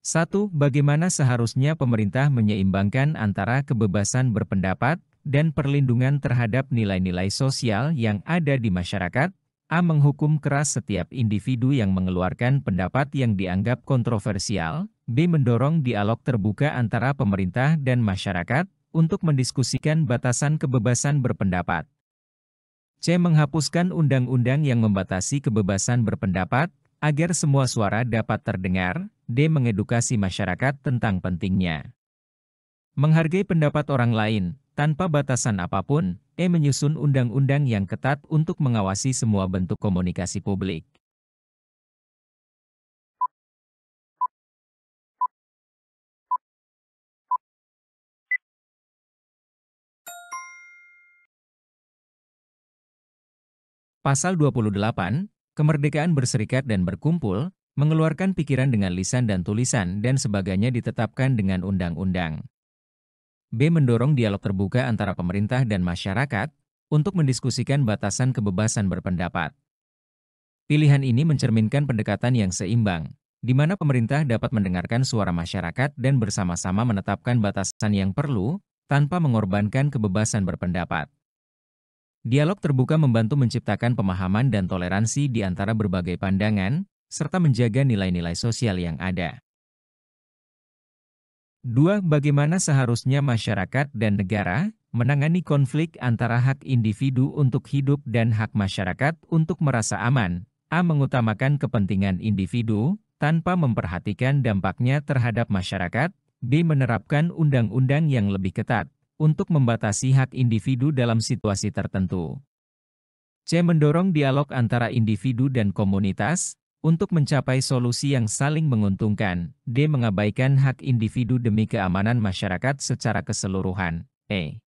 1. Bagaimana seharusnya pemerintah menyeimbangkan antara kebebasan berpendapat dan perlindungan terhadap nilai-nilai sosial yang ada di masyarakat? A. Menghukum keras setiap individu yang mengeluarkan pendapat yang dianggap kontroversial. B. Mendorong dialog terbuka antara pemerintah dan masyarakat untuk mendiskusikan batasan kebebasan berpendapat. C. Menghapuskan undang-undang yang membatasi kebebasan berpendapat agar semua suara dapat terdengar. D. Mengedukasi masyarakat tentang pentingnya menghargai pendapat orang lain tanpa batasan apapun. E. Menyusun undang-undang yang ketat untuk mengawasi semua bentuk komunikasi publik. Pasal 28, kemerdekaan berserikat dan berkumpul, mengeluarkan pikiran dengan lisan dan tulisan dan sebagainya ditetapkan dengan undang-undang. B. Mendorong dialog terbuka antara pemerintah dan masyarakat untuk mendiskusikan batasan kebebasan berpendapat. Pilihan ini mencerminkan pendekatan yang seimbang, di mana pemerintah dapat mendengarkan suara masyarakat dan bersama-sama menetapkan batasan yang perlu, tanpa mengorbankan kebebasan berpendapat. Dialog terbuka membantu menciptakan pemahaman dan toleransi di antara berbagai pandangan, serta menjaga nilai-nilai sosial yang ada. 2. Bagaimana seharusnya masyarakat dan negara menangani konflik antara hak individu untuk hidup dan hak masyarakat untuk merasa aman? A. Mengutamakan kepentingan individu tanpa memperhatikan dampaknya terhadap masyarakat. B. Menerapkan undang-undang yang lebih ketat untuk membatasi hak individu dalam situasi tertentu. C. Mendorong dialog antara individu dan komunitas untuk mencapai solusi yang saling menguntungkan. D. Mengabaikan hak individu demi keamanan masyarakat secara keseluruhan. E.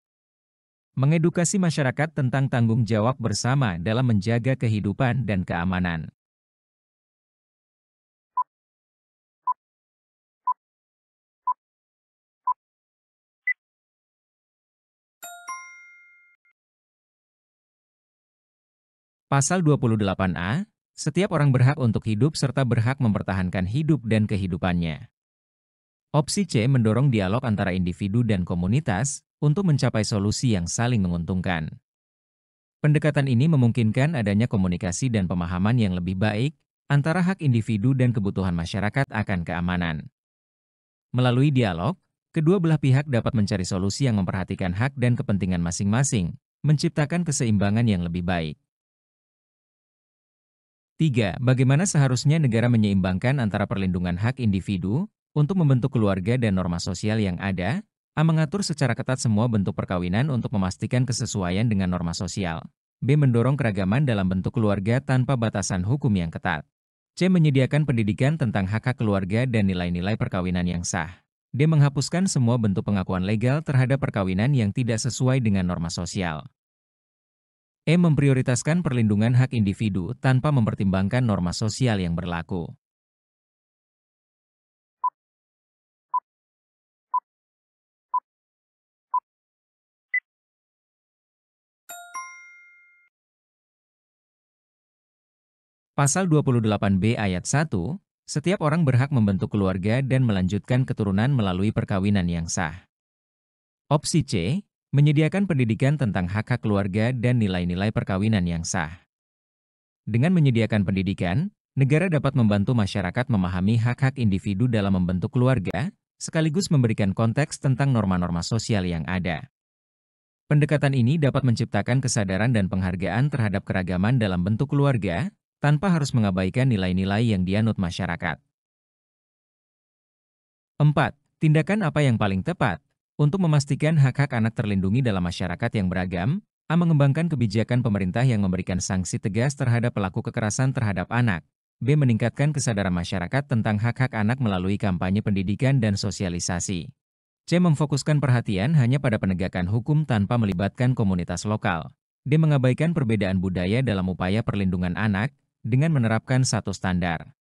Mengedukasi masyarakat tentang tanggung jawab bersama dalam menjaga kehidupan dan keamanan. Pasal 28A, setiap orang berhak untuk hidup serta berhak mempertahankan hidup dan kehidupannya. Opsi C mendorong dialog antara individu dan komunitas untuk mencapai solusi yang saling menguntungkan. Pendekatan ini memungkinkan adanya komunikasi dan pemahaman yang lebih baik antara hak individu dan kebutuhan masyarakat akan keamanan. Melalui dialog, kedua belah pihak dapat mencari solusi yang memperhatikan hak dan kepentingan masing-masing, menciptakan keseimbangan yang lebih baik. 3. Bagaimana seharusnya negara menyeimbangkan antara perlindungan hak individu untuk membentuk keluarga dan norma sosial yang ada? A. Mengatur secara ketat semua bentuk perkawinan untuk memastikan kesesuaian dengan norma sosial. B. Mendorong keragaman dalam bentuk keluarga tanpa batasan hukum yang ketat. C. Menyediakan pendidikan tentang hak-hak keluarga dan nilai-nilai perkawinan yang sah. D. Menghapuskan semua bentuk pengakuan legal terhadap perkawinan yang tidak sesuai dengan norma sosial. E. Memprioritaskan perlindungan hak individu tanpa mempertimbangkan norma sosial yang berlaku. Pasal 28B ayat 1, setiap orang berhak membentuk keluarga dan melanjutkan keturunan melalui perkawinan yang sah. Opsi C, menyediakan pendidikan tentang hak-hak keluarga dan nilai-nilai perkawinan yang sah. Dengan menyediakan pendidikan, negara dapat membantu masyarakat memahami hak-hak individu dalam membentuk keluarga, sekaligus memberikan konteks tentang norma-norma sosial yang ada. Pendekatan ini dapat menciptakan kesadaran dan penghargaan terhadap keragaman dalam bentuk keluarga, tanpa harus mengabaikan nilai-nilai yang dianut masyarakat. 4. Tindakan apa yang paling tepat? Untuk memastikan hak-hak anak terlindungi dalam masyarakat yang beragam, A. Mengembangkan kebijakan pemerintah yang memberikan sanksi tegas terhadap pelaku kekerasan terhadap anak. B. Meningkatkan kesadaran masyarakat tentang hak-hak anak melalui kampanye pendidikan dan sosialisasi. C. Memfokuskan perhatian hanya pada penegakan hukum tanpa melibatkan komunitas lokal. D. Mengabaikan perbedaan budaya dalam upaya perlindungan anak dengan menerapkan satu standar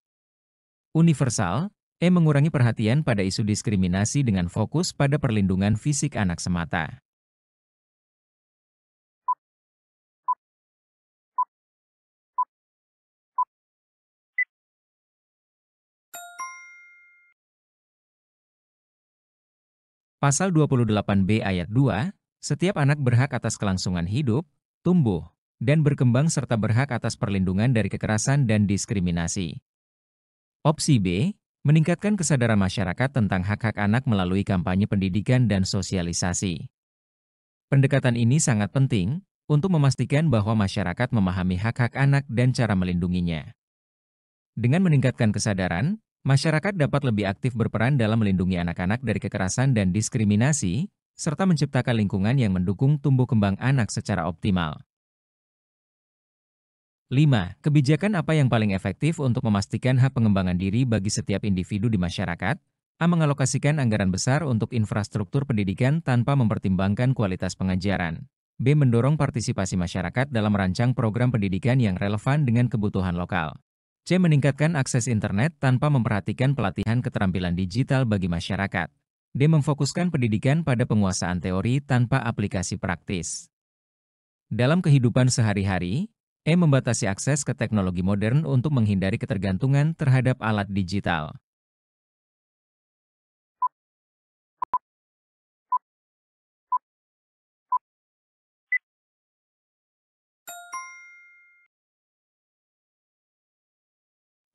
universal. E. Mengurangi perhatian pada isu diskriminasi dengan fokus pada perlindungan fisik anak semata. Pasal 28B ayat 2, setiap anak berhak atas kelangsungan hidup, tumbuh, dan berkembang serta berhak atas perlindungan dari kekerasan dan diskriminasi. Opsi B, meningkatkan kesadaran masyarakat tentang hak-hak anak melalui kampanye pendidikan dan sosialisasi. Pendekatan ini sangat penting untuk memastikan bahwa masyarakat memahami hak-hak anak dan cara melindunginya. Dengan meningkatkan kesadaran, masyarakat dapat lebih aktif berperan dalam melindungi anak-anak dari kekerasan dan diskriminasi, serta menciptakan lingkungan yang mendukung tumbuh kembang anak secara optimal. 5. Kebijakan apa yang paling efektif untuk memastikan hak pengembangan diri bagi setiap individu di masyarakat? A. Mengalokasikan anggaran besar untuk infrastruktur pendidikan tanpa mempertimbangkan kualitas pengajaran. B. Mendorong partisipasi masyarakat dalam merancang program pendidikan yang relevan dengan kebutuhan lokal. C. Meningkatkan akses internet tanpa memperhatikan pelatihan keterampilan digital bagi masyarakat. D. Memfokuskan pendidikan pada penguasaan teori tanpa aplikasi praktis. Dalam kehidupan sehari-hari, E. Membatasi akses ke teknologi modern untuk menghindari ketergantungan terhadap alat digital.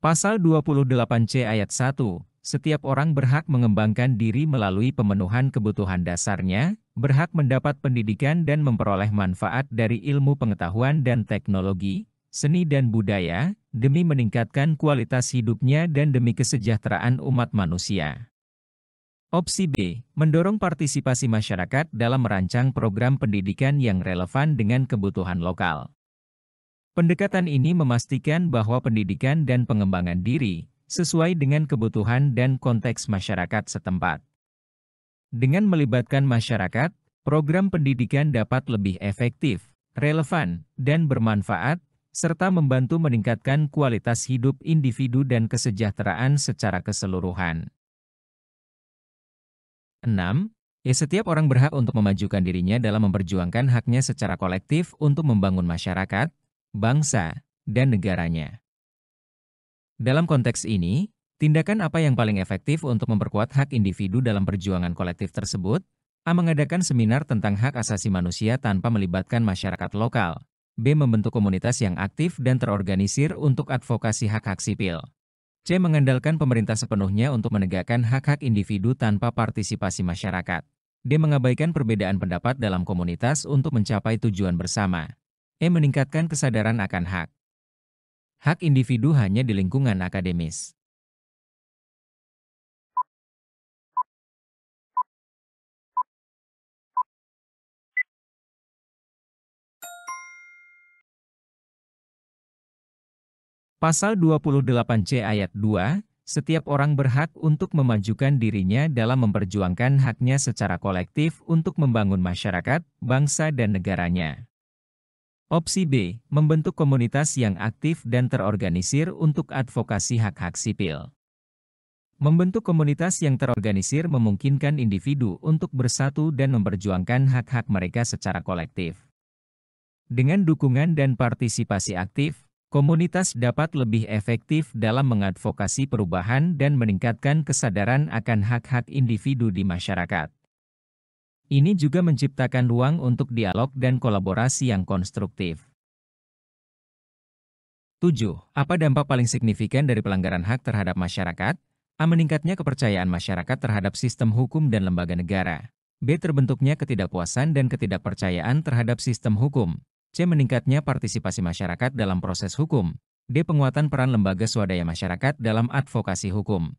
Pasal 28C ayat 1, setiap orang berhak mengembangkan diri melalui pemenuhan kebutuhan dasarnya, berhak mendapat pendidikan dan memperoleh manfaat dari ilmu pengetahuan dan teknologi, seni dan budaya, demi meningkatkan kualitas hidupnya dan demi kesejahteraan umat manusia. Opsi B, mendorong partisipasi masyarakat dalam merancang program pendidikan yang relevan dengan kebutuhan lokal. Pendekatan ini memastikan bahwa pendidikan dan pengembangan diri sesuai dengan kebutuhan dan konteks masyarakat setempat. Dengan melibatkan masyarakat, program pendidikan dapat lebih efektif, relevan, dan bermanfaat, serta membantu meningkatkan kualitas hidup individu dan kesejahteraan secara keseluruhan. 6. Setiap orang berhak untuk memajukan dirinya dalam memperjuangkan haknya secara kolektif untuk membangun masyarakat, bangsa, dan negaranya. Dalam konteks ini, tindakan apa yang paling efektif untuk memperkuat hak individu dalam perjuangan kolektif tersebut? A. Mengadakan seminar tentang hak asasi manusia tanpa melibatkan masyarakat lokal. B. Membentuk komunitas yang aktif dan terorganisir untuk advokasi hak-hak sipil. C. Mengandalkan pemerintah sepenuhnya untuk menegakkan hak-hak individu tanpa partisipasi masyarakat. D. Mengabaikan perbedaan pendapat dalam komunitas untuk mencapai tujuan bersama. E. Meningkatkan kesadaran akan hak. Hak individu hanya di lingkungan akademis. Pasal 28C ayat 2, setiap orang berhak untuk memajukan dirinya dalam memperjuangkan haknya secara kolektif untuk membangun masyarakat, bangsa dan negaranya. Opsi B, membentuk komunitas yang aktif dan terorganisir untuk advokasi hak-hak sipil. Membentuk komunitas yang terorganisir memungkinkan individu untuk bersatu dan memperjuangkan hak-hak mereka secara kolektif. Dengan dukungan dan partisipasi aktif, komunitas dapat lebih efektif dalam mengadvokasi perubahan dan meningkatkan kesadaran akan hak-hak individu di masyarakat. Ini juga menciptakan ruang untuk dialog dan kolaborasi yang konstruktif. 7. Apa dampak paling signifikan dari pelanggaran hak terhadap masyarakat? A. Meningkatnya kepercayaan masyarakat terhadap sistem hukum dan lembaga negara. B. Terbentuknya ketidakpuasan dan ketidakpercayaan terhadap sistem hukum. C. Meningkatnya partisipasi masyarakat dalam proses hukum. D. Penguatan peran lembaga swadaya masyarakat dalam advokasi hukum.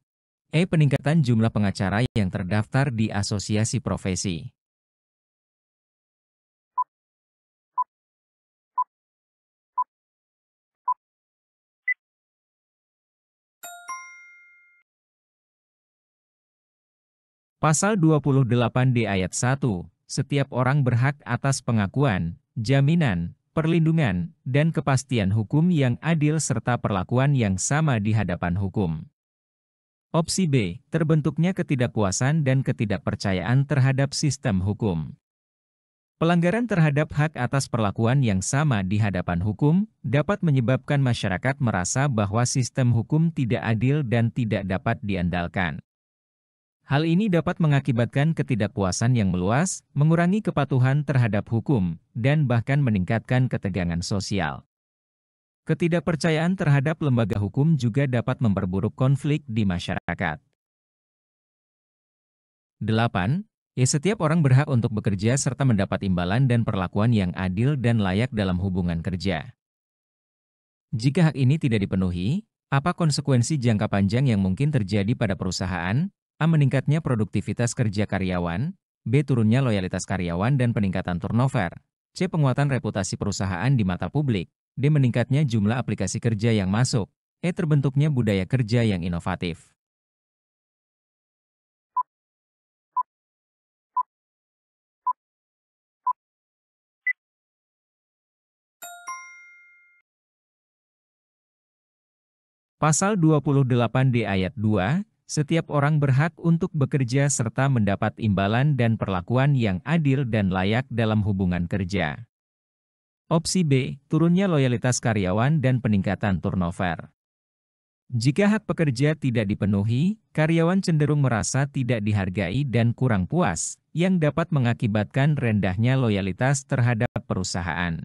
E. Peningkatan jumlah pengacara yang terdaftar di asosiasi profesi. Pasal 28D ayat 1, setiap orang berhak atas pengakuan, jaminan, perlindungan, dan kepastian hukum yang adil serta perlakuan yang sama di hadapan hukum. Opsi B, terbentuknya ketidakpuasan dan ketidakpercayaan terhadap sistem hukum. Pelanggaran terhadap hak atas perlakuan yang sama di hadapan hukum dapat menyebabkan masyarakat merasa bahwa sistem hukum tidak adil dan tidak dapat diandalkan. Hal ini dapat mengakibatkan ketidakpuasan yang meluas, mengurangi kepatuhan terhadap hukum, dan bahkan meningkatkan ketegangan sosial. Ketidakpercayaan terhadap lembaga hukum juga dapat memperburuk konflik di masyarakat. 8. Setiap orang berhak untuk bekerja serta mendapat imbalan dan perlakuan yang adil dan layak dalam hubungan kerja. Jika hak ini tidak dipenuhi, apa konsekuensi jangka panjang yang mungkin terjadi pada perusahaan? A. Meningkatnya produktivitas kerja karyawan. B. Turunnya loyalitas karyawan dan peningkatan turnover. C. Penguatan reputasi perusahaan di mata publik. D. Meningkatnya jumlah aplikasi kerja yang masuk. E. Terbentuknya budaya kerja yang inovatif. Pasal 28D ayat 2, setiap orang berhak untuk bekerja serta mendapat imbalan dan perlakuan yang adil dan layak dalam hubungan kerja. Opsi B, turunnya loyalitas karyawan dan peningkatan turnover. Jika hak pekerja tidak dipenuhi, karyawan cenderung merasa tidak dihargai dan kurang puas, yang dapat mengakibatkan rendahnya loyalitas terhadap perusahaan.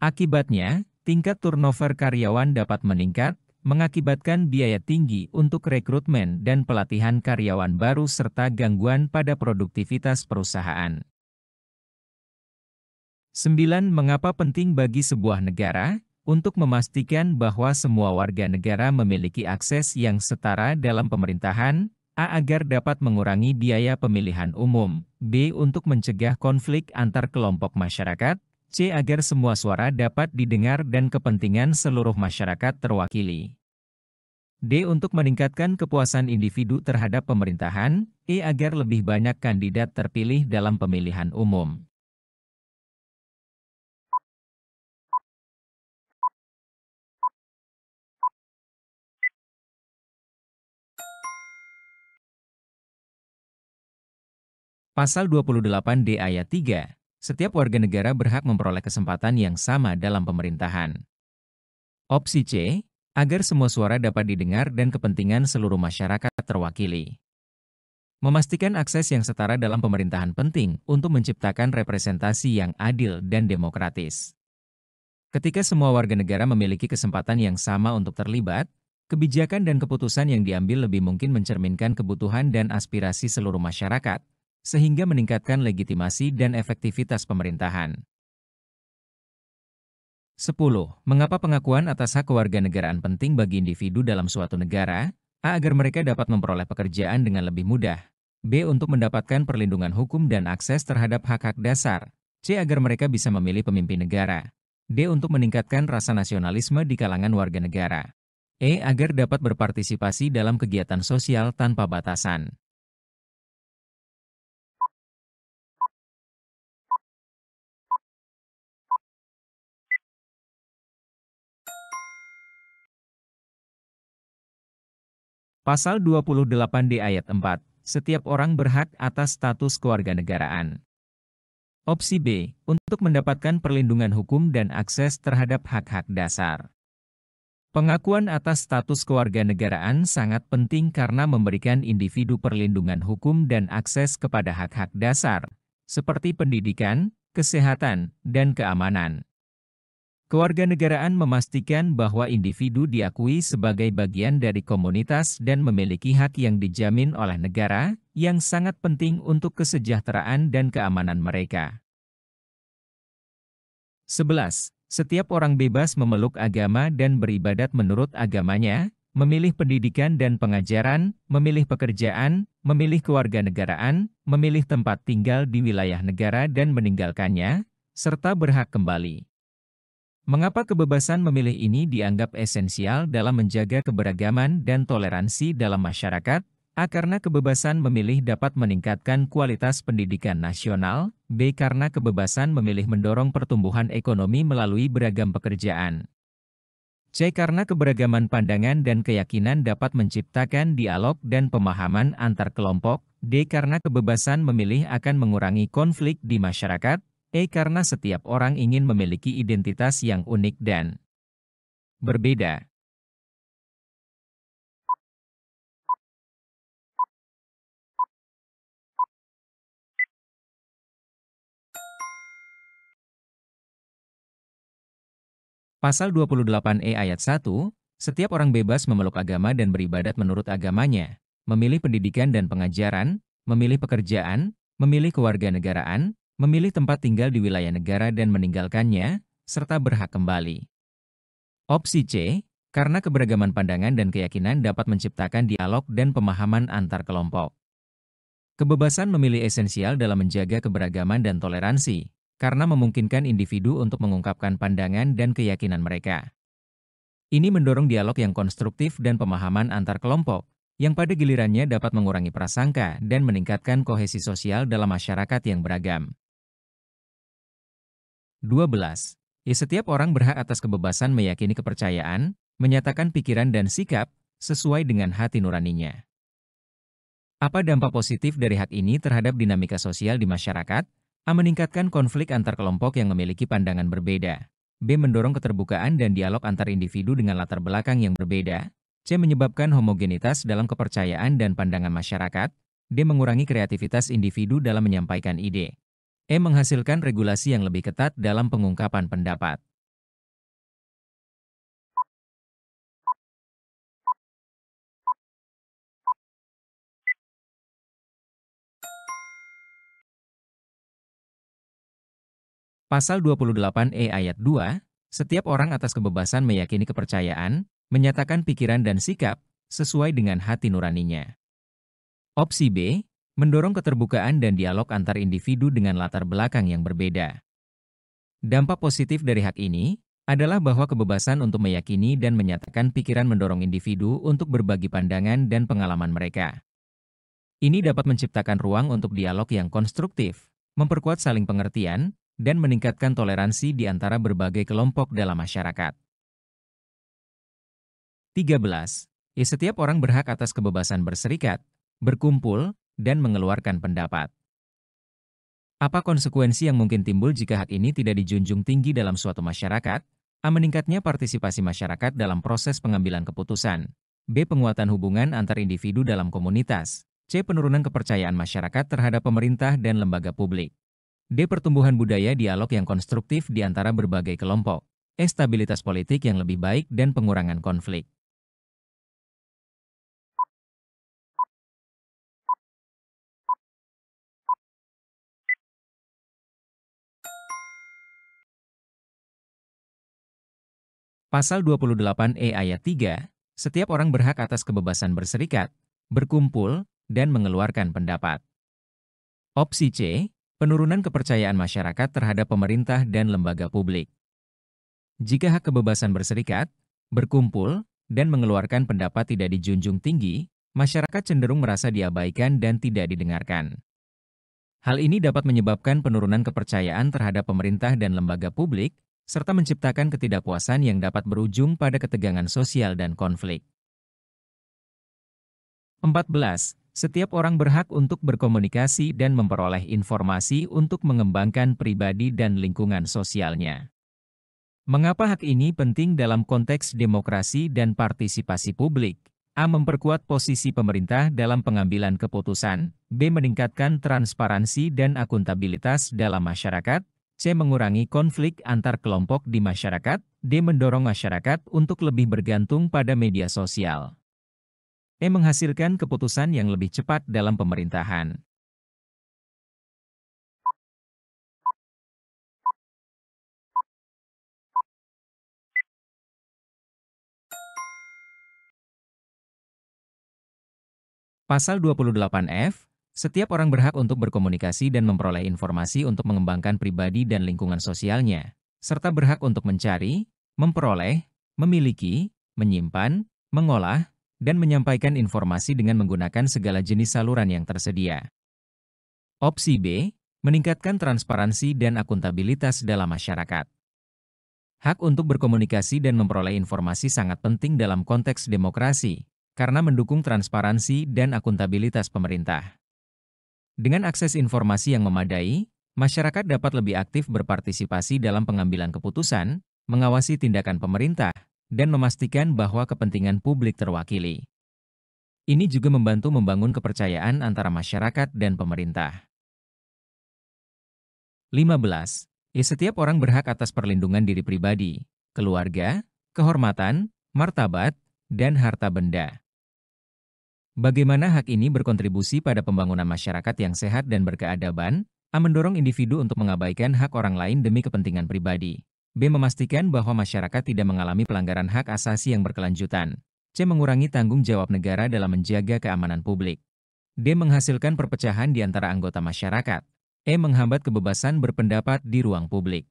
Akibatnya, tingkat turnover karyawan dapat meningkat, mengakibatkan biaya tinggi untuk rekrutmen dan pelatihan karyawan baru serta gangguan pada produktivitas perusahaan. 9. Mengapa penting bagi sebuah negara untuk memastikan bahwa semua warga negara memiliki akses yang setara dalam pemerintahan? A. Agar dapat mengurangi biaya pemilihan umum. B. Untuk mencegah konflik antar kelompok masyarakat. C. Agar semua suara dapat didengar dan kepentingan seluruh masyarakat terwakili. D. Untuk meningkatkan kepuasan individu terhadap pemerintahan. E. Agar lebih banyak kandidat terpilih dalam pemilihan umum. Pasal 28D ayat 3, setiap warga negara berhak memperoleh kesempatan yang sama dalam pemerintahan. Opsi C, agar semua suara dapat didengar dan kepentingan seluruh masyarakat terwakili. Memastikan akses yang setara dalam pemerintahan penting untuk menciptakan representasi yang adil dan demokratis. Ketika semua warga negara memiliki kesempatan yang sama untuk terlibat, kebijakan dan keputusan yang diambil lebih mungkin mencerminkan kebutuhan dan aspirasi seluruh masyarakat, sehingga meningkatkan legitimasi dan efektivitas pemerintahan. 10. Mengapa pengakuan atas hak kewarganegaraan penting bagi individu dalam suatu negara? A. Agar mereka dapat memperoleh pekerjaan dengan lebih mudah. B. Untuk mendapatkan perlindungan hukum dan akses terhadap hak-hak dasar. C. Agar mereka bisa memilih pemimpin negara. D. Untuk meningkatkan rasa nasionalisme di kalangan warga negara. E. Agar dapat berpartisipasi dalam kegiatan sosial tanpa batasan. Pasal 28D ayat 4, setiap orang berhak atas status kewarganegaraan. Opsi B, untuk mendapatkan perlindungan hukum dan akses terhadap hak-hak dasar. Pengakuan atas status kewarganegaraan sangat penting karena memberikan individu perlindungan hukum dan akses kepada hak-hak dasar, seperti pendidikan, kesehatan, dan keamanan. Kewarganegaraan memastikan bahwa individu diakui sebagai bagian dari komunitas dan memiliki hak yang dijamin oleh negara, yang sangat penting untuk kesejahteraan dan keamanan mereka. 11. Setiap orang bebas memeluk agama dan beribadat menurut agamanya, memilih pendidikan dan pengajaran, memilih pekerjaan, memilih kewarganegaraan, memilih tempat tinggal di wilayah negara dan meninggalkannya, serta berhak kembali. Mengapa kebebasan memilih ini dianggap esensial dalam menjaga keberagaman dan toleransi dalam masyarakat? A. Karena kebebasan memilih dapat meningkatkan kualitas pendidikan nasional. B. Karena kebebasan memilih mendorong pertumbuhan ekonomi melalui beragam pekerjaan. C. Karena keberagaman pandangan dan keyakinan dapat menciptakan dialog dan pemahaman antar kelompok. D. Karena kebebasan memilih akan mengurangi konflik di masyarakat. E. Karena setiap orang ingin memiliki identitas yang unik dan berbeda. Pasal 28E ayat 1, setiap orang bebas memeluk agama dan beribadat menurut agamanya, memilih pendidikan dan pengajaran, memilih pekerjaan, memilih kewarganegaraan, memilih tempat tinggal di wilayah negara dan meninggalkannya, serta berhak kembali. Opsi C, karena keberagaman pandangan dan keyakinan dapat menciptakan dialog dan pemahaman antar kelompok. Kebebasan memilih esensial dalam menjaga keberagaman dan toleransi, karena memungkinkan individu untuk mengungkapkan pandangan dan keyakinan mereka. Ini mendorong dialog yang konstruktif dan pemahaman antar kelompok, yang pada gilirannya dapat mengurangi prasangka dan meningkatkan kohesi sosial dalam masyarakat yang beragam. 12. Setiap orang berhak atas kebebasan meyakini kepercayaan, menyatakan pikiran dan sikap, sesuai dengan hati nuraninya. Apa dampak positif dari hak ini terhadap dinamika sosial di masyarakat? A. Meningkatkan konflik antar kelompok yang memiliki pandangan berbeda. B. Mendorong keterbukaan dan dialog antar individu dengan latar belakang yang berbeda. C. Menyebabkan homogenitas dalam kepercayaan dan pandangan masyarakat. D. Mengurangi kreativitas individu dalam menyampaikan ide. E. Menghasilkan regulasi yang lebih ketat dalam pengungkapan pendapat. Pasal 28E ayat 2, setiap orang atas kebebasan meyakini kepercayaan, menyatakan pikiran dan sikap, sesuai dengan hati nuraninya. Opsi B, mendorong keterbukaan dan dialog antar individu dengan latar belakang yang berbeda. Dampak positif dari hak ini adalah bahwa kebebasan untuk meyakini dan menyatakan pikiran mendorong individu untuk berbagi pandangan dan pengalaman mereka. Ini dapat menciptakan ruang untuk dialog yang konstruktif, memperkuat saling pengertian, dan meningkatkan toleransi di antara berbagai kelompok dalam masyarakat. 13. Setiap orang berhak atas kebebasan berserikat, berkumpul, dan mengeluarkan pendapat. Apa konsekuensi yang mungkin timbul jika hak ini tidak dijunjung tinggi dalam suatu masyarakat? A. Meningkatnya partisipasi masyarakat dalam proses pengambilan keputusan. B. Penguatan hubungan antar individu dalam komunitas. C. Penurunan kepercayaan masyarakat terhadap pemerintah dan lembaga publik. D. Pertumbuhan budaya dialog yang konstruktif di antara berbagai kelompok. E. Stabilitas politik yang lebih baik dan pengurangan konflik. Pasal 28E ayat 3, setiap orang berhak atas kebebasan berserikat, berkumpul, dan mengeluarkan pendapat. Opsi C, penurunan kepercayaan masyarakat terhadap pemerintah dan lembaga publik. Jika hak kebebasan berserikat, berkumpul, dan mengeluarkan pendapat tidak dijunjung tinggi, masyarakat cenderung merasa diabaikan dan tidak didengarkan. Hal ini dapat menyebabkan penurunan kepercayaan terhadap pemerintah dan lembaga publik, serta menciptakan ketidakpuasan yang dapat berujung pada ketegangan sosial dan konflik. 14. Setiap orang berhak untuk berkomunikasi dan memperoleh informasi untuk mengembangkan pribadi dan lingkungan sosialnya. Mengapa hak ini penting dalam konteks demokrasi dan partisipasi publik? A. Memperkuat posisi pemerintah dalam pengambilan keputusan. B. Meningkatkan transparansi dan akuntabilitas dalam masyarakat. C. Mengurangi konflik antar kelompok di masyarakat. D. Mendorong masyarakat untuk lebih bergantung pada media sosial. E. Menghasilkan keputusan yang lebih cepat dalam pemerintahan. Pasal 28F, setiap orang berhak untuk berkomunikasi dan memperoleh informasi untuk mengembangkan pribadi dan lingkungan sosialnya, serta berhak untuk mencari, memperoleh, memiliki, menyimpan, mengolah, dan menyampaikan informasi dengan menggunakan segala jenis saluran yang tersedia. Opsi B, meningkatkan transparansi dan akuntabilitas dalam masyarakat. Hak untuk berkomunikasi dan memperoleh informasi sangat penting dalam konteks demokrasi, karena mendukung transparansi dan akuntabilitas pemerintah. Dengan akses informasi yang memadai, masyarakat dapat lebih aktif berpartisipasi dalam pengambilan keputusan, mengawasi tindakan pemerintah, dan memastikan bahwa kepentingan publik terwakili. Ini juga membantu membangun kepercayaan antara masyarakat dan pemerintah. 15. Setiap orang berhak atas perlindungan diri pribadi, keluarga, kehormatan, martabat, dan harta benda. Bagaimana hak ini berkontribusi pada pembangunan masyarakat yang sehat dan berkeadaban? A. Mendorong individu untuk mengabaikan hak orang lain demi kepentingan pribadi. B. Memastikan bahwa masyarakat tidak mengalami pelanggaran hak asasi yang berkelanjutan. C. Mengurangi tanggung jawab negara dalam menjaga keamanan publik. D. Menghasilkan perpecahan di antara anggota masyarakat. E. Menghambat kebebasan berpendapat di ruang publik.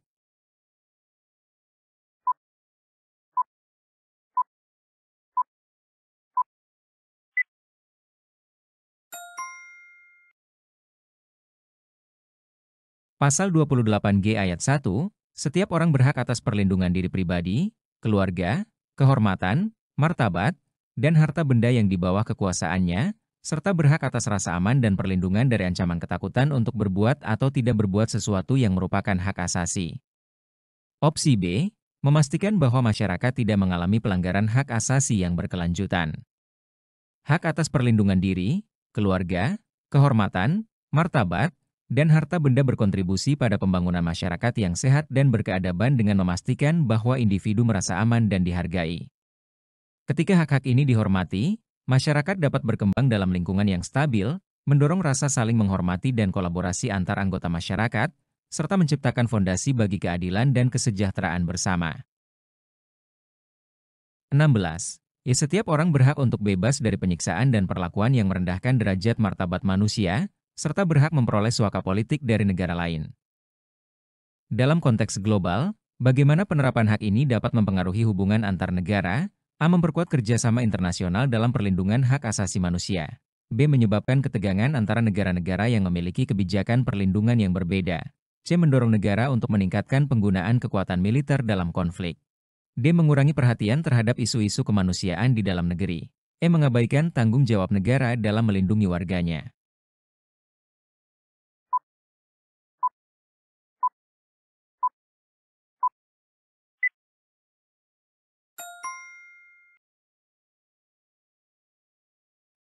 Pasal 28G ayat 1, setiap orang berhak atas perlindungan diri pribadi, keluarga, kehormatan, martabat, dan harta benda yang di bawah kekuasaannya, serta berhak atas rasa aman dan perlindungan dari ancaman ketakutan untuk berbuat atau tidak berbuat sesuatu yang merupakan hak asasi. Opsi B, memastikan bahwa masyarakat tidak mengalami pelanggaran hak asasi yang berkelanjutan. Hak atas perlindungan diri, keluarga, kehormatan, martabat, dan harta benda berkontribusi pada pembangunan masyarakat yang sehat dan berkeadaban dengan memastikan bahwa individu merasa aman dan dihargai. Ketika hak-hak ini dihormati, masyarakat dapat berkembang dalam lingkungan yang stabil, mendorong rasa saling menghormati dan kolaborasi antar anggota masyarakat, serta menciptakan fondasi bagi keadilan dan kesejahteraan bersama. 16. Setiap orang berhak untuk bebas dari penyiksaan dan perlakuan yang merendahkan derajat martabat manusia, serta berhak memperoleh suaka politik dari negara lain. Dalam konteks global, bagaimana penerapan hak ini dapat mempengaruhi hubungan antar negara? A. Memperkuat kerjasama internasional dalam perlindungan hak asasi manusia. B. Menyebabkan ketegangan antara negara-negara yang memiliki kebijakan perlindungan yang berbeda. C. Mendorong negara untuk meningkatkan penggunaan kekuatan militer dalam konflik. D. Mengurangi perhatian terhadap isu-isu kemanusiaan di dalam negeri. E. Mengabaikan tanggung jawab negara dalam melindungi warganya.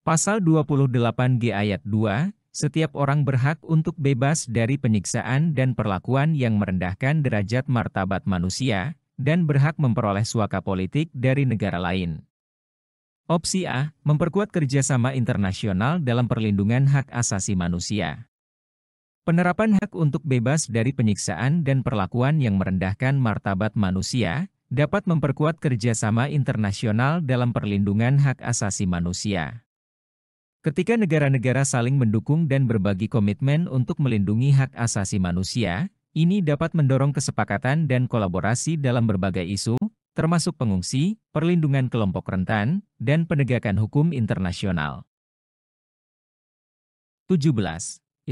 Pasal 28G ayat 2, setiap orang berhak untuk bebas dari penyiksaan dan perlakuan yang merendahkan derajat martabat manusia, dan berhak memperoleh suaka politik dari negara lain. Opsi A, memperkuat kerjasama internasional dalam perlindungan hak asasi manusia. Penerapan hak untuk bebas dari penyiksaan dan perlakuan yang merendahkan martabat manusia, dapat memperkuat kerjasama internasional dalam perlindungan hak asasi manusia. Ketika negara-negara saling mendukung dan berbagi komitmen untuk melindungi hak asasi manusia, ini dapat mendorong kesepakatan dan kolaborasi dalam berbagai isu, termasuk pengungsi, perlindungan kelompok rentan, dan penegakan hukum internasional. 17.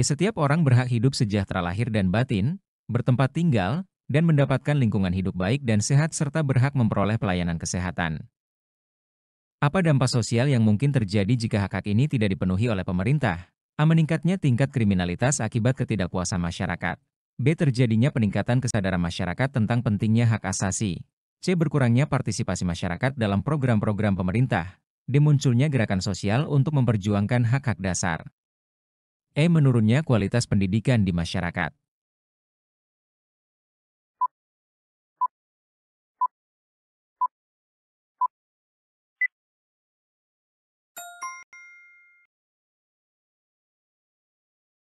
Setiap orang berhak hidup sejahtera lahir dan batin, bertempat tinggal, dan mendapatkan lingkungan hidup baik dan sehat serta berhak memperoleh pelayanan kesehatan. Apa dampak sosial yang mungkin terjadi jika hak-hak ini tidak dipenuhi oleh pemerintah? A. Meningkatnya tingkat kriminalitas akibat ketidakpuasan masyarakat. B. Terjadinya peningkatan kesadaran masyarakat tentang pentingnya hak asasi. C. Berkurangnya partisipasi masyarakat dalam program-program pemerintah. D. Munculnya gerakan sosial untuk memperjuangkan hak-hak dasar. E. Menurunnya kualitas pendidikan di masyarakat.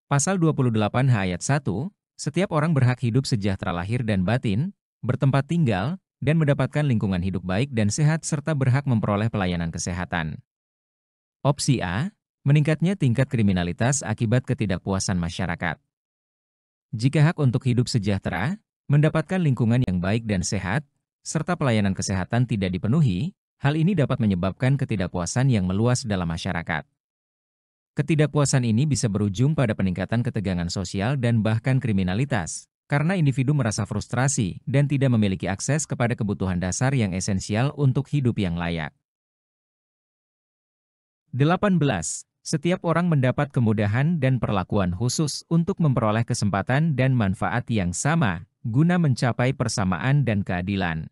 Pasal 28H ayat 1, setiap orang berhak hidup sejahtera lahir dan batin, bertempat tinggal, dan mendapatkan lingkungan hidup baik dan sehat serta berhak memperoleh pelayanan kesehatan. Opsi A, meningkatnya tingkat kriminalitas akibat ketidakpuasan masyarakat. Jika hak untuk hidup sejahtera, mendapatkan lingkungan yang baik dan sehat, serta pelayanan kesehatan tidak dipenuhi, hal ini dapat menyebabkan ketidakpuasan yang meluas dalam masyarakat. Ketidakpuasan ini bisa berujung pada peningkatan ketegangan sosial dan bahkan kriminalitas, karena individu merasa frustrasi dan tidak memiliki akses kepada kebutuhan dasar yang esensial untuk hidup yang layak. 18. Setiap orang mendapat kemudahan dan perlakuan khusus untuk memperoleh kesempatan dan manfaat yang sama, guna mencapai persamaan dan keadilan.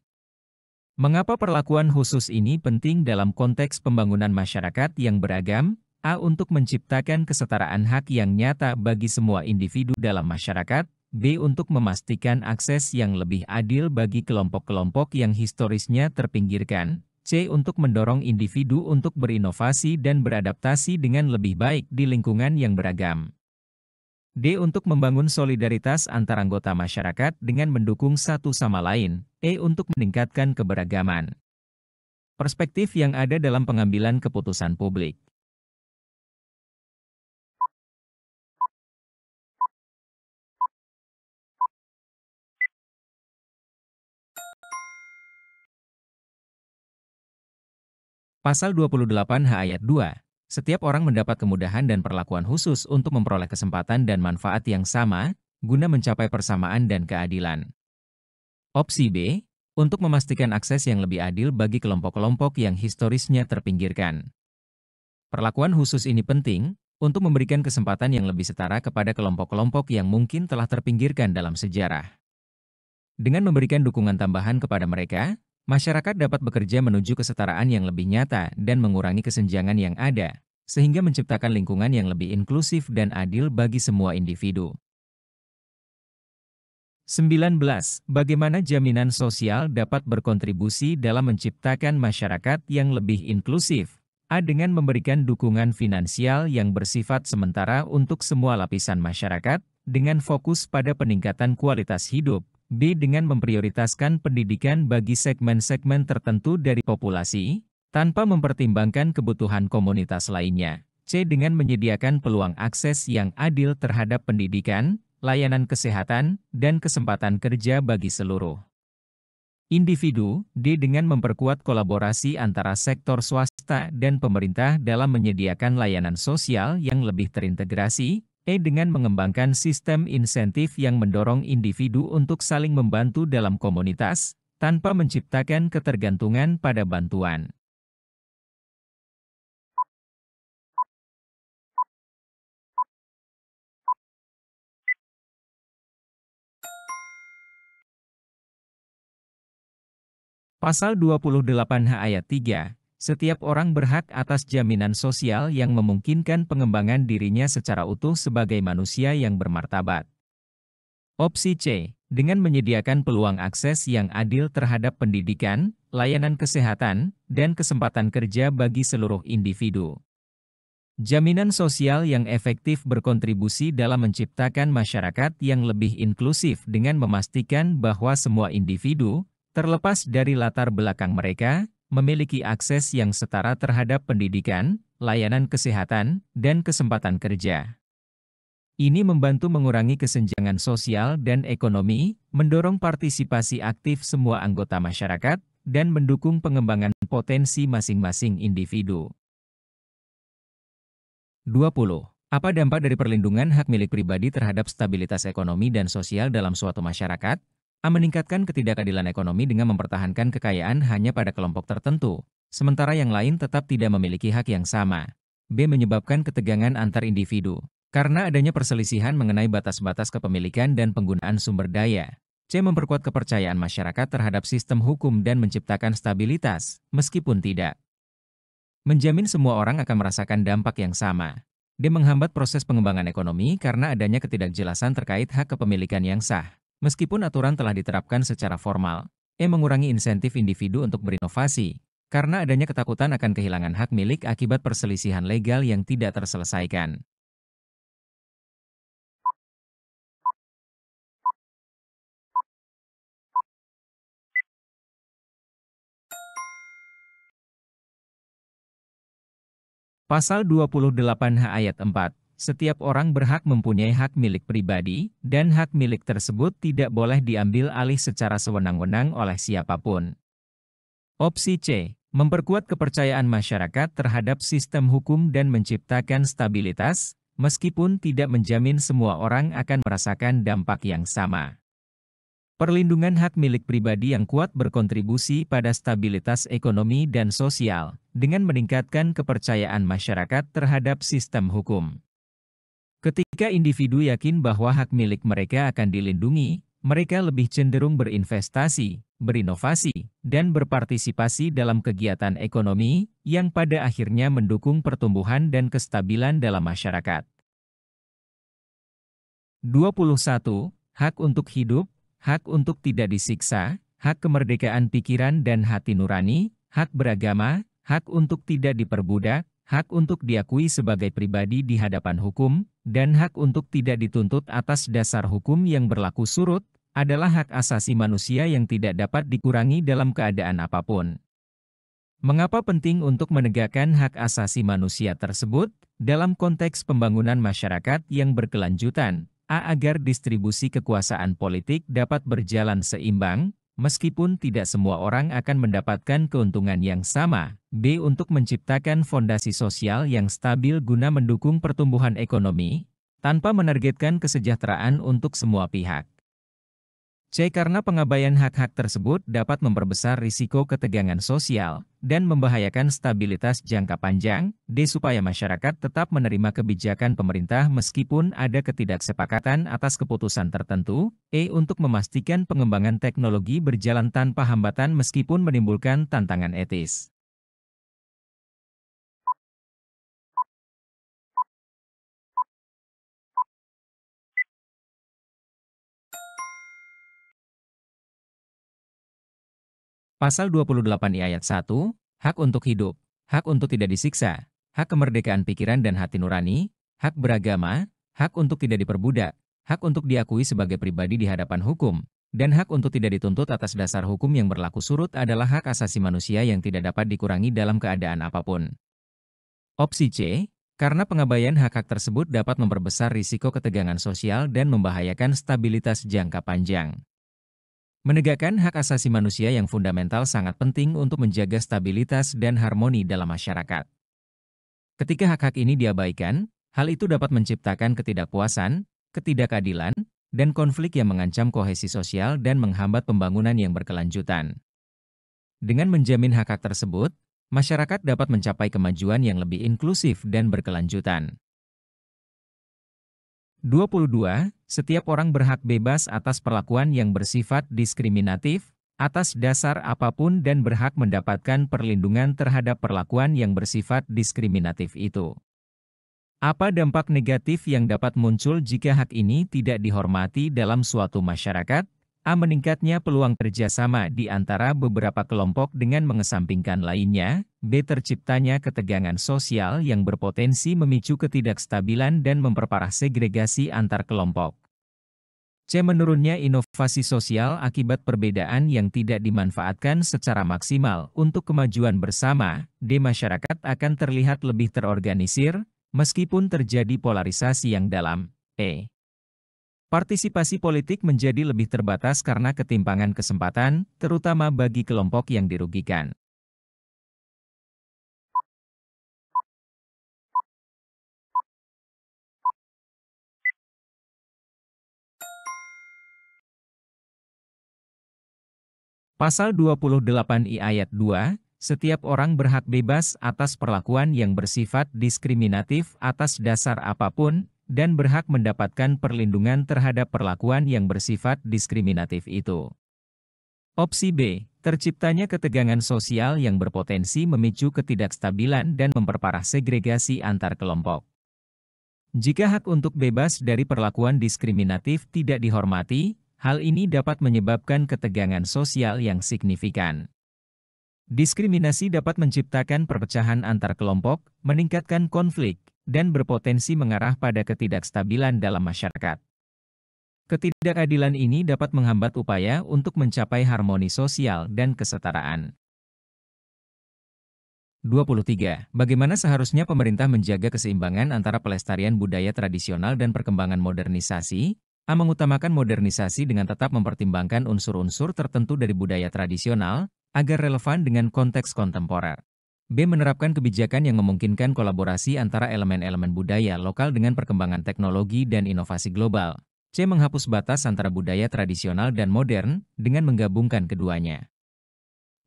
Mengapa perlakuan khusus ini penting dalam konteks pembangunan masyarakat yang beragam? A. Untuk menciptakan kesetaraan hak yang nyata bagi semua individu dalam masyarakat. B. Untuk memastikan akses yang lebih adil bagi kelompok-kelompok yang historisnya terpinggirkan. C. Untuk mendorong individu untuk berinovasi dan beradaptasi dengan lebih baik di lingkungan yang beragam. D. Untuk membangun solidaritas antar anggota masyarakat dengan mendukung satu sama lain. E. Untuk meningkatkan keberagaman. Perspektif yang ada dalam pengambilan keputusan publik. Pasal 28H ayat 2. Setiap orang mendapat kemudahan dan perlakuan khusus untuk memperoleh kesempatan dan manfaat yang sama, guna mencapai persamaan dan keadilan. Opsi B. Untuk memastikan akses yang lebih adil bagi kelompok-kelompok yang historisnya terpinggirkan. Perlakuan khusus ini penting untuk memberikan kesempatan yang lebih setara kepada kelompok-kelompok yang mungkin telah terpinggirkan dalam sejarah. Dengan memberikan dukungan tambahan kepada mereka, masyarakat dapat bekerja menuju kesetaraan yang lebih nyata dan mengurangi kesenjangan yang ada, sehingga menciptakan lingkungan yang lebih inklusif dan adil bagi semua individu. 19. Bagaimana jaminan sosial dapat berkontribusi dalam menciptakan masyarakat yang lebih inklusif? A. Dengan memberikan dukungan finansial yang bersifat sementara untuk semua lapisan masyarakat, dengan fokus pada peningkatan kualitas hidup. B. Dengan memprioritaskan pendidikan bagi segmen-segmen tertentu dari populasi, tanpa mempertimbangkan kebutuhan komunitas lainnya. C. Dengan menyediakan peluang akses yang adil terhadap pendidikan, layanan kesehatan, dan kesempatan kerja bagi seluruh individu. D. Dengan memperkuat kolaborasi antara sektor swasta dan pemerintah dalam menyediakan layanan sosial yang lebih terintegrasi. E. Dengan mengembangkan sistem insentif yang mendorong individu untuk saling membantu dalam komunitas, tanpa menciptakan ketergantungan pada bantuan. Pasal 28H ayat 3. Setiap orang berhak atas jaminan sosial yang memungkinkan pengembangan dirinya secara utuh sebagai manusia yang bermartabat. Opsi C. Dengan menyediakan peluang akses yang adil terhadap pendidikan, layanan kesehatan, dan kesempatan kerja bagi seluruh individu. Jaminan sosial yang efektif berkontribusi dalam menciptakan masyarakat yang lebih inklusif dengan memastikan bahwa semua individu, terlepas dari latar belakang mereka, memiliki akses yang setara terhadap pendidikan, layanan kesehatan, dan kesempatan kerja. Ini membantu mengurangi kesenjangan sosial dan ekonomi, mendorong partisipasi aktif semua anggota masyarakat, dan mendukung pengembangan potensi masing-masing individu. 20. Apa dampak dari perlindungan hak milik pribadi terhadap stabilitas ekonomi dan sosial dalam suatu masyarakat? A. Meningkatkan ketidakadilan ekonomi dengan mempertahankan kekayaan hanya pada kelompok tertentu, sementara yang lain tetap tidak memiliki hak yang sama. B. Menyebabkan ketegangan antar individu, karena adanya perselisihan mengenai batas-batas kepemilikan dan penggunaan sumber daya. C. Memperkuat kepercayaan masyarakat terhadap sistem hukum dan menciptakan stabilitas, meskipun tidak menjamin semua orang akan merasakan dampak yang sama. D. Menghambat proses pengembangan ekonomi karena adanya ketidakjelasan terkait hak kepemilikan yang sah, meskipun aturan telah diterapkan secara formal. E. Mengurangi insentif individu untuk berinovasi, karena adanya ketakutan akan kehilangan hak milik akibat perselisihan legal yang tidak terselesaikan. Pasal 28H ayat 4. Setiap orang berhak mempunyai hak milik pribadi, dan hak milik tersebut tidak boleh diambil alih secara sewenang-wenang oleh siapapun. Opsi C. Memperkuat kepercayaan masyarakat terhadap sistem hukum dan menciptakan stabilitas, meskipun tidak menjamin semua orang akan merasakan dampak yang sama. Perlindungan hak milik pribadi yang kuat berkontribusi pada stabilitas ekonomi dan sosial, dengan meningkatkan kepercayaan masyarakat terhadap sistem hukum. Ketika individu yakin bahwa hak milik mereka akan dilindungi, mereka lebih cenderung berinvestasi, berinovasi, dan berpartisipasi dalam kegiatan ekonomi, yang pada akhirnya mendukung pertumbuhan dan kestabilan dalam masyarakat. 21. hak untuk hidup, hak untuk tidak disiksa, hak kemerdekaan pikiran dan hati nurani, hak beragama, hak untuk tidak diperbudak, hak untuk diakui sebagai pribadi di hadapan hukum, dan hak untuk tidak dituntut atas dasar hukum yang berlaku surut, adalah hak asasi manusia yang tidak dapat dikurangi dalam keadaan apapun. Mengapa penting untuk menegakkan hak asasi manusia tersebut? Dalam konteks pembangunan masyarakat yang berkelanjutan, agar distribusi kekuasaan politik dapat berjalan seimbang, meskipun tidak semua orang akan mendapatkan keuntungan yang sama, untuk menciptakan fondasi sosial yang stabil guna mendukung pertumbuhan ekonomi, tanpa menargetkan kesejahteraan untuk semua pihak. Karena pengabaian hak-hak tersebut dapat memperbesar risiko ketegangan sosial dan membahayakan stabilitas jangka panjang, supaya masyarakat tetap menerima kebijakan pemerintah meskipun ada ketidaksepakatan atas keputusan tertentu, untuk memastikan pengembangan teknologi berjalan tanpa hambatan meskipun menimbulkan tantangan etis. Pasal 28 I ayat 1, hak untuk hidup, hak untuk tidak disiksa, hak kemerdekaan pikiran dan hati nurani, hak beragama, hak untuk tidak diperbudak, hak untuk diakui sebagai pribadi di hadapan hukum, dan hak untuk tidak dituntut atas dasar hukum yang berlaku surut adalah hak asasi manusia yang tidak dapat dikurangi dalam keadaan apapun. Opsi C, karena pengabaian hak-hak tersebut dapat memperbesar risiko ketegangan sosial dan membahayakan stabilitas jangka panjang. Menegakkan hak asasi manusia yang fundamental sangat penting untuk menjaga stabilitas dan harmoni dalam masyarakat. Ketika hak-hak ini diabaikan, hal itu dapat menciptakan ketidakpuasan, ketidakadilan, dan konflik yang mengancam kohesi sosial dan menghambat pembangunan yang berkelanjutan. Dengan menjamin hak-hak tersebut, masyarakat dapat mencapai kemajuan yang lebih inklusif dan berkelanjutan. 22. Setiap orang berhak bebas atas perlakuan yang bersifat diskriminatif, atas dasar apapun dan berhak mendapatkan perlindungan terhadap perlakuan yang bersifat diskriminatif itu. Apa dampak negatif yang dapat muncul jika hak ini tidak dihormati dalam suatu masyarakat? Meningkatnya peluang kerjasama di antara beberapa kelompok dengan mengesampingkan lainnya. B. Terciptanya ketegangan sosial yang berpotensi memicu ketidakstabilan dan memperparah segregasi antar kelompok. C. Menurunnya inovasi sosial akibat perbedaan yang tidak dimanfaatkan secara maksimal untuk kemajuan bersama. D. Masyarakat akan terlihat lebih terorganisir, meskipun terjadi polarisasi yang dalam. E. Partisipasi politik menjadi lebih terbatas karena ketimpangan kesempatan, terutama bagi kelompok yang dirugikan. Pasal 28 I ayat 2, setiap orang berhak bebas atas perlakuan yang bersifat diskriminatif atas dasar apapun, dan berhak mendapatkan perlindungan terhadap perlakuan yang bersifat diskriminatif itu. Opsi B, terciptanya ketegangan sosial yang berpotensi memicu ketidakstabilan dan memperparah segregasi antar kelompok. Jika hak untuk bebas dari perlakuan diskriminatif tidak dihormati, hal ini dapat menyebabkan ketegangan sosial yang signifikan. Diskriminasi dapat menciptakan perpecahan antar kelompok, meningkatkan konflik, dan berpotensi mengarah pada ketidakstabilan dalam masyarakat. Ketidakadilan ini dapat menghambat upaya untuk mencapai harmoni sosial dan kesetaraan. 23. Bagaimana seharusnya pemerintah menjaga keseimbangan antara pelestarian budaya tradisional dan perkembangan modernisasi? A. Mengutamakan modernisasi dengan tetap mempertimbangkan unsur-unsur tertentu dari budaya tradisional, agar relevan dengan konteks kontemporer. B. Menerapkan kebijakan yang memungkinkan kolaborasi antara elemen-elemen budaya lokal dengan perkembangan teknologi dan inovasi global. C. Menghapus batas antara budaya tradisional dan modern, dengan menggabungkan keduanya.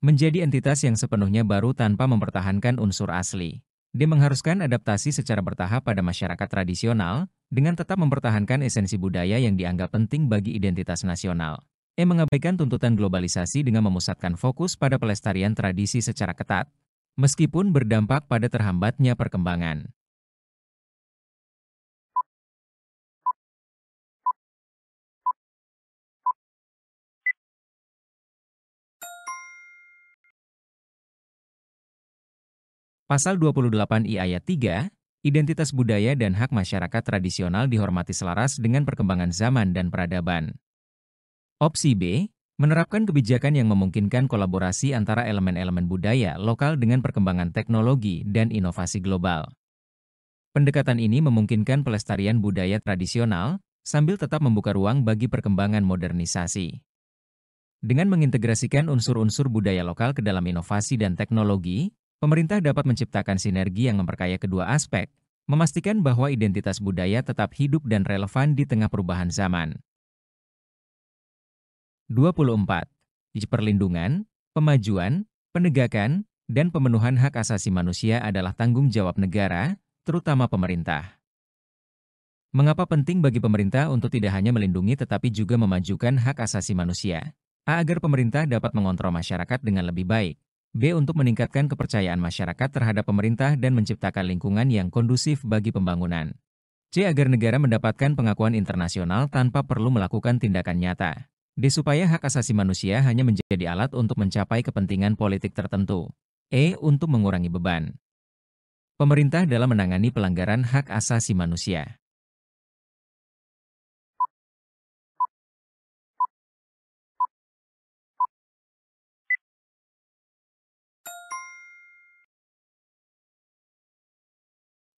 Menjadi entitas yang sepenuhnya baru tanpa mempertahankan unsur asli. D. Mengharuskan adaptasi secara bertahap pada masyarakat tradisional, dengan tetap mempertahankan esensi budaya yang dianggap penting bagi identitas nasional. E. Mengabaikan tuntutan globalisasi dengan memusatkan fokus pada pelestarian tradisi secara ketat, meskipun berdampak pada terhambatnya perkembangan. Pasal 28I ayat 3, identitas budaya dan hak masyarakat tradisional dihormati selaras dengan perkembangan zaman dan peradaban. Opsi B, menerapkan kebijakan yang memungkinkan kolaborasi antara elemen-elemen budaya lokal dengan perkembangan teknologi dan inovasi global. Pendekatan ini memungkinkan pelestarian budaya tradisional, sambil tetap membuka ruang bagi perkembangan modernisasi. Dengan mengintegrasikan unsur-unsur budaya lokal ke dalam inovasi dan teknologi, pemerintah dapat menciptakan sinergi yang memperkaya kedua aspek, memastikan bahwa identitas budaya tetap hidup dan relevan di tengah perubahan zaman. 24. Perlindungan, pemajuan, penegakan, dan pemenuhan hak asasi manusia adalah tanggung jawab negara, terutama pemerintah. Mengapa penting bagi pemerintah untuk tidak hanya melindungi tetapi juga memajukan hak asasi manusia? A. Agar pemerintah dapat mengontrol masyarakat dengan lebih baik. B. Untuk meningkatkan kepercayaan masyarakat terhadap pemerintah dan menciptakan lingkungan yang kondusif bagi pembangunan. C. Agar negara mendapatkan pengakuan internasional tanpa perlu melakukan tindakan nyata. D. Supaya hak asasi manusia hanya menjadi alat untuk mencapai kepentingan politik tertentu. E. Untuk mengurangi beban pemerintah dalam menangani pelanggaran hak asasi manusia.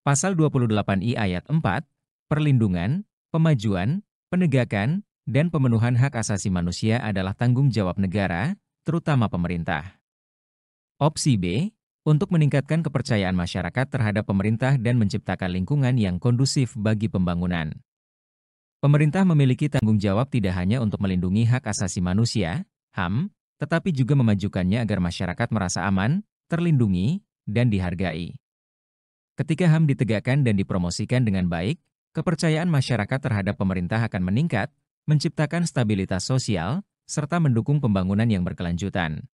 Pasal 28I ayat 4, perlindungan, pemajuan, penegakan, dan pemenuhan hak asasi manusia adalah tanggung jawab negara, terutama pemerintah. Opsi B, untuk meningkatkan kepercayaan masyarakat terhadap pemerintah dan menciptakan lingkungan yang kondusif bagi pembangunan. Pemerintah memiliki tanggung jawab tidak hanya untuk melindungi hak asasi manusia, HAM, tetapi juga memajukannya agar masyarakat merasa aman, terlindungi, dan dihargai. Ketika HAM ditegakkan dan dipromosikan dengan baik, kepercayaan masyarakat terhadap pemerintah akan meningkat, menciptakan stabilitas sosial, serta mendukung pembangunan yang berkelanjutan.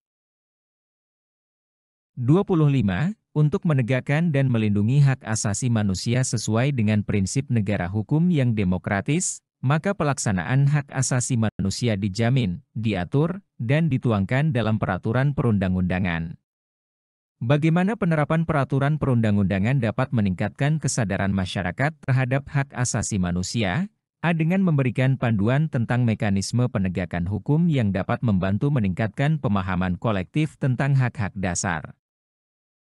25. Untuk menegakkan dan melindungi hak asasi manusia sesuai dengan prinsip negara hukum yang demokratis, maka pelaksanaan hak asasi manusia dijamin, diatur, dan dituangkan dalam peraturan perundang-undangan. Bagaimana penerapan peraturan perundang-undangan dapat meningkatkan kesadaran masyarakat terhadap hak asasi manusia? A. Dengan memberikan panduan tentang mekanisme penegakan hukum yang dapat membantu meningkatkan pemahaman kolektif tentang hak-hak dasar.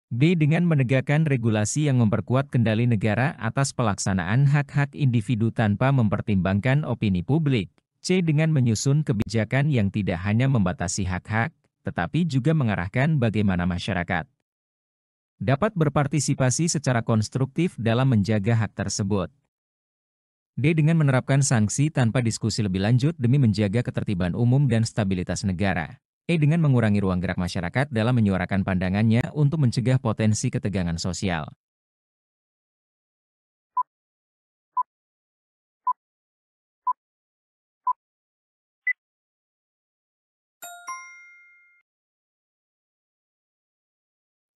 B. Dengan menegakkan regulasi yang memperkuat kendali negara atas pelaksanaan hak-hak individu tanpa mempertimbangkan opini publik. C. Dengan menyusun kebijakan yang tidak hanya membatasi hak-hak, tetapi juga mengarahkan bagaimana masyarakat dapat berpartisipasi secara konstruktif dalam menjaga hak tersebut. D. Dengan menerapkan sanksi tanpa diskusi lebih lanjut demi menjaga ketertiban umum dan stabilitas negara. E. Dengan mengurangi ruang gerak masyarakat dalam menyuarakan pandangannya untuk mencegah potensi ketegangan sosial.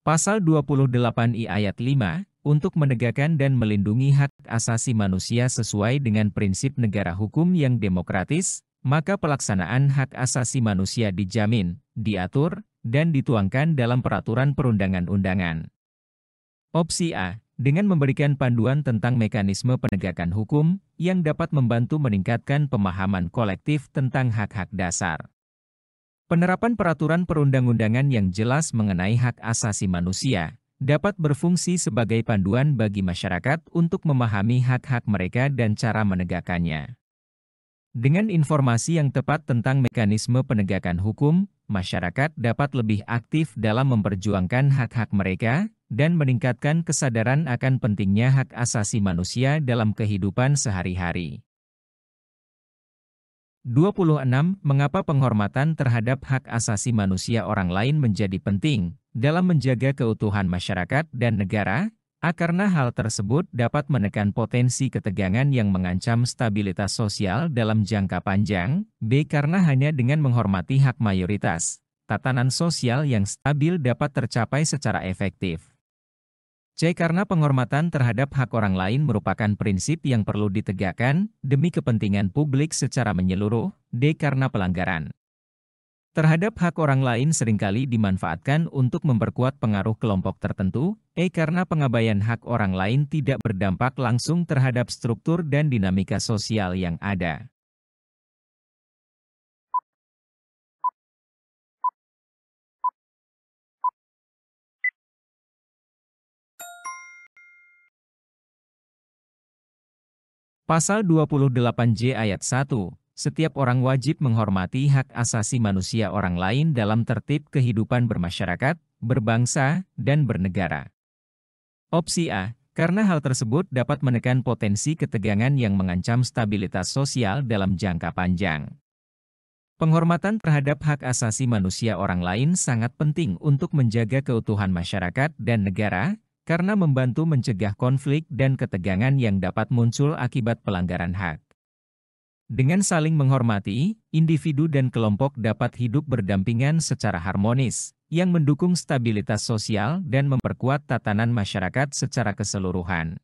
Pasal 28I ayat 5, untuk menegakkan dan melindungi hak asasi manusia sesuai dengan prinsip negara hukum yang demokratis, maka pelaksanaan hak asasi manusia dijamin, diatur, dan dituangkan dalam peraturan perundang-undangan. Opsi A, dengan memberikan panduan tentang mekanisme penegakan hukum yang dapat membantu meningkatkan pemahaman kolektif tentang hak-hak dasar. Penerapan peraturan perundang-undangan yang jelas mengenai hak asasi manusia dapat berfungsi sebagai panduan bagi masyarakat untuk memahami hak-hak mereka dan cara menegakkannya. Dengan informasi yang tepat tentang mekanisme penegakan hukum, masyarakat dapat lebih aktif dalam memperjuangkan hak-hak mereka dan meningkatkan kesadaran akan pentingnya hak asasi manusia dalam kehidupan sehari-hari. 26. Mengapa penghormatan terhadap hak asasi manusia orang lain menjadi penting dalam menjaga keutuhan masyarakat dan negara? A. Karena hal tersebut dapat menekan potensi ketegangan yang mengancam stabilitas sosial dalam jangka panjang. B. Karena hanya dengan menghormati hak mayoritas, tatanan sosial yang stabil dapat tercapai secara efektif. C. Karena penghormatan terhadap hak orang lain merupakan prinsip yang perlu ditegakkan demi kepentingan publik secara menyeluruh. D. Karena pelanggaran Terhadap hak orang lain seringkali dimanfaatkan untuk memperkuat pengaruh kelompok tertentu, karena pengabaian hak orang lain tidak berdampak langsung terhadap struktur dan dinamika sosial yang ada. Pasal 28J ayat 1, setiap orang wajib menghormati hak asasi manusia orang lain dalam tertib kehidupan bermasyarakat, berbangsa, dan bernegara. Opsi A, karena hal tersebut dapat menekan potensi ketegangan yang mengancam stabilitas sosial dalam jangka panjang. Penghormatan terhadap hak asasi manusia orang lain sangat penting untuk menjaga keutuhan masyarakat dan negara, karena membantu mencegah konflik dan ketegangan yang dapat muncul akibat pelanggaran hak. Dengan saling menghormati, individu dan kelompok dapat hidup berdampingan secara harmonis, yang mendukung stabilitas sosial dan memperkuat tatanan masyarakat secara keseluruhan.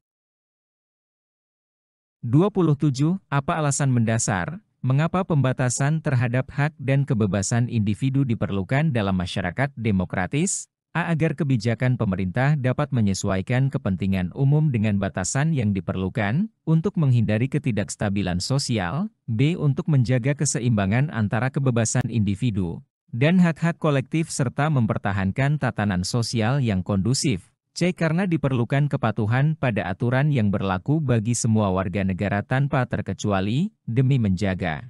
27. Apa alasan mendasar, mengapa pembatasan terhadap hak dan kebebasan individu diperlukan dalam masyarakat demokratis? A. Agar kebijakan pemerintah dapat menyesuaikan kepentingan umum dengan batasan yang diperlukan, untuk menghindari ketidakstabilan sosial. B. Untuk menjaga keseimbangan antara kebebasan individu dan hak-hak kolektif serta mempertahankan tatanan sosial yang kondusif. C. Karena diperlukan kepatuhan pada aturan yang berlaku bagi semua warga negara tanpa terkecuali, demi menjaga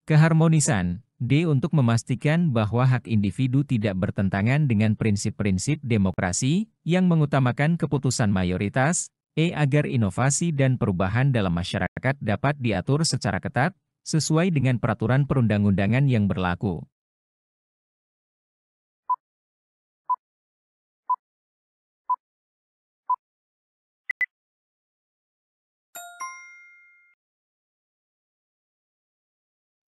keharmonisan. D. Untuk memastikan bahwa hak individu tidak bertentangan dengan prinsip-prinsip demokrasi, yang mengutamakan keputusan mayoritas. E. Agar inovasi dan perubahan dalam masyarakat dapat diatur secara ketat, sesuai dengan peraturan perundang-undangan yang berlaku.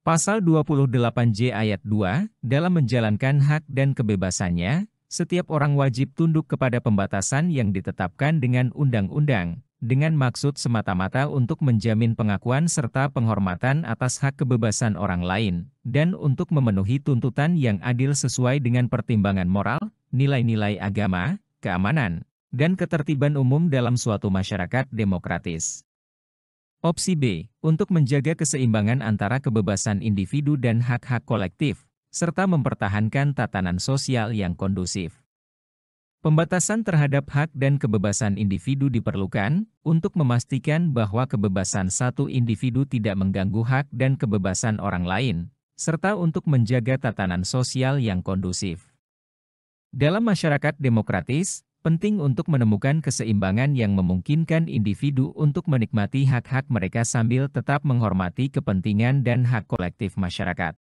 Pasal 28J ayat 2, dalam menjalankan hak dan kebebasannya, setiap orang wajib tunduk kepada pembatasan yang ditetapkan dengan undang-undang, dengan maksud semata-mata untuk menjamin pengakuan serta penghormatan atas hak kebebasan orang lain, dan untuk memenuhi tuntutan yang adil sesuai dengan pertimbangan moral, nilai-nilai agama, keamanan, dan ketertiban umum dalam suatu masyarakat demokratis. Opsi B, untuk menjaga keseimbangan antara kebebasan individu dan hak-hak kolektif, serta mempertahankan tatanan sosial yang kondusif. Pembatasan terhadap hak dan kebebasan individu diperlukan untuk memastikan bahwa kebebasan satu individu tidak mengganggu hak dan kebebasan orang lain, serta untuk menjaga tatanan sosial yang kondusif. Dalam masyarakat demokratis, penting untuk menemukan keseimbangan yang memungkinkan individu untuk menikmati hak-hak mereka sambil tetap menghormati kepentingan dan hak kolektif masyarakat.